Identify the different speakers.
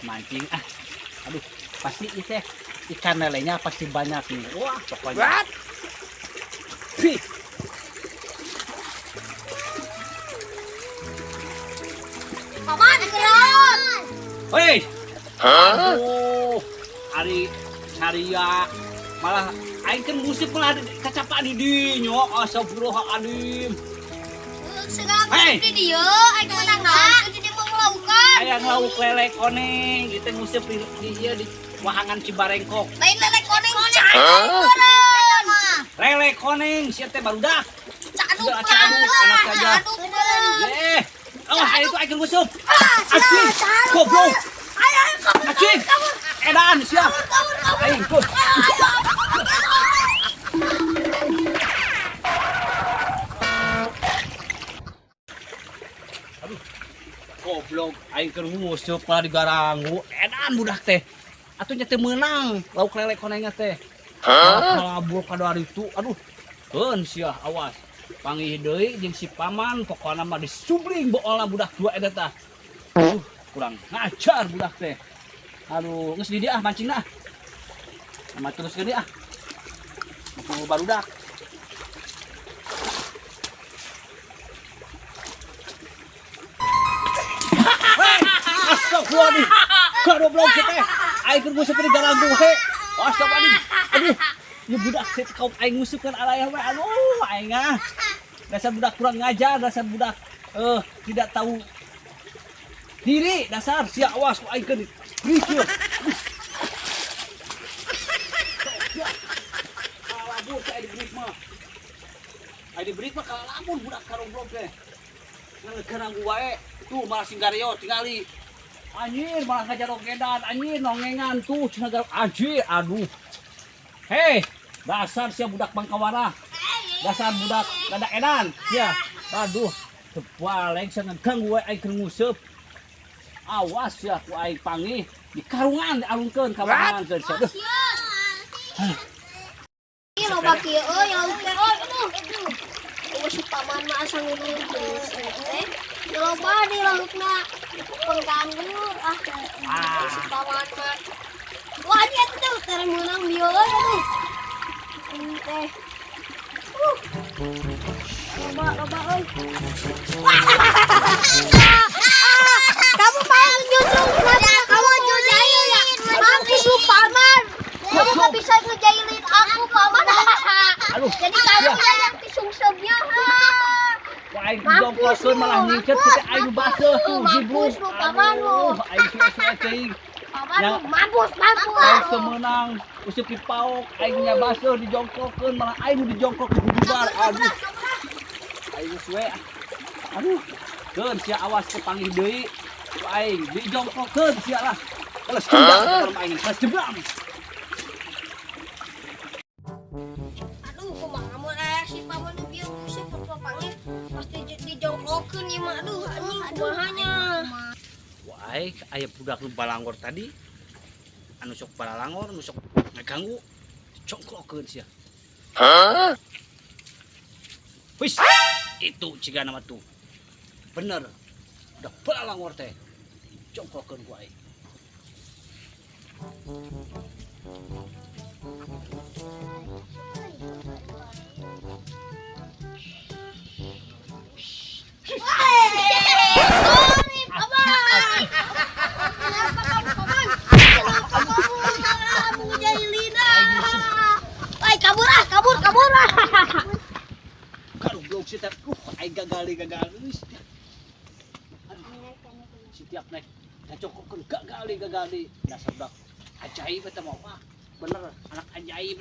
Speaker 1: mancing ah. Aduh, pasti itu ikan lelenya pasti banyak nih. Wah, pokoknya. Wih.
Speaker 2: Paman, gerak.
Speaker 1: Hei. Aduh, hari Saria malah aing kan musik malah kacapak di dinyo. Astagfirullahaladzim.
Speaker 2: Segala
Speaker 1: Hey.
Speaker 2: di dia, aing menang jadi mau melakukan.
Speaker 1: Aya nglauk lele koneng, itu ngusip di dia di wahangan Cibarengkok.
Speaker 2: Lain lele koneng caduk.
Speaker 1: Lele koneng, siapa teh barudak.
Speaker 2: Caduk,
Speaker 1: anak saja. Ye, awas ayo itu aing ngusip. Acing, goblok. Acing, edan siap. Aing ikut. Goblok, aing keur nguseup malah digarangu. Edan budak teh. Atuh nya teh meunang lauk lele konengna teh. Kalabur ka dari itu. Aduh. Heun sia awas. Panggih deui jeung si paman pokona mah disubling boolna budak dua eta tah. Kurang ngajar budak teh. Aduh, geus di dieu ah mancingna. Sama terus ke dieu ah. Mau barudak. Astagfirullahaladzim, goblok teh. Aing keur nguseup di garanggu he. Astagfirullahaladzim. Aduh, ieu budak teh kaum aing ngusupkeun alaya we. Aduh, aing ah. Dasar budak kurang ngajar, dasar budak tidak tahu diri, dasar sia awas ku aing keur rikeu. Kalabur teh di break mah. Ai di break mah kalabur budak karoblok teh. Nang garanggu wae. Tuh malah singgaryo tingali. Anjir malah ngajarogedan, anjir nongengan tuh cenah anjir, aduh. Hei, dasar sia budak Bangkawara. Dasar budak dadak edan, sia. Aduh, tebaleng sia ngeganggu we aing keur nguseup. Awas sia ku aing panggih di karungan dialungkeun ka wahangan teh sia.
Speaker 2: Ini loba kieu euy, lauk teh euy, aduh. Si paman mah asa ngulur terus teh. Loba di laukna pengganggu si paman mah. Wah, dia tuh terang menang dia euy, aduh. Ini teh. Loba euy. Kamu mau nyusul kenapa kamu ngejailin ya? Nanti su paman. Kamu gak bisa ngejailin aku paman. Jadi kamu yang disungsepnya.
Speaker 1: Wah, aing jongkoskeun malah ngicet kita aing baseuh tuh
Speaker 2: Mampus lu paman lu.
Speaker 1: Aing suwe-suwe teuing.
Speaker 2: Paman lu mampus.
Speaker 1: Aing semenang useup di paok, aing nya baseuh dijongkokkeun malah aing dijongkok di bubar. Aduh. Aing suwe. Aduh. Keun sia awas kepanggih deui. Ku aing dijongkokkeun sia lah. Keles kendang keur aing keles jebram.
Speaker 2: Aduh, kumaha mun aya si paman nu bieu musik panggil pasti dijongkokkeun ieu mah. Aduh, anjing kumahanya.
Speaker 1: Wah, aya budak nu balangor tadi. Anu sok balangor, anu sok ngaganggu. Jongkokkeun sia. Wis, itu cigana mah tuh. Bener. Udah balangor teh. Jongkokkeun ku aing.
Speaker 2: Kabur.
Speaker 1: Kalau blok sih teh, aing gagali. Setiap naik, cocokkeun gagali. Dasar budak ajaib eta mah, bener anak ajaib eta.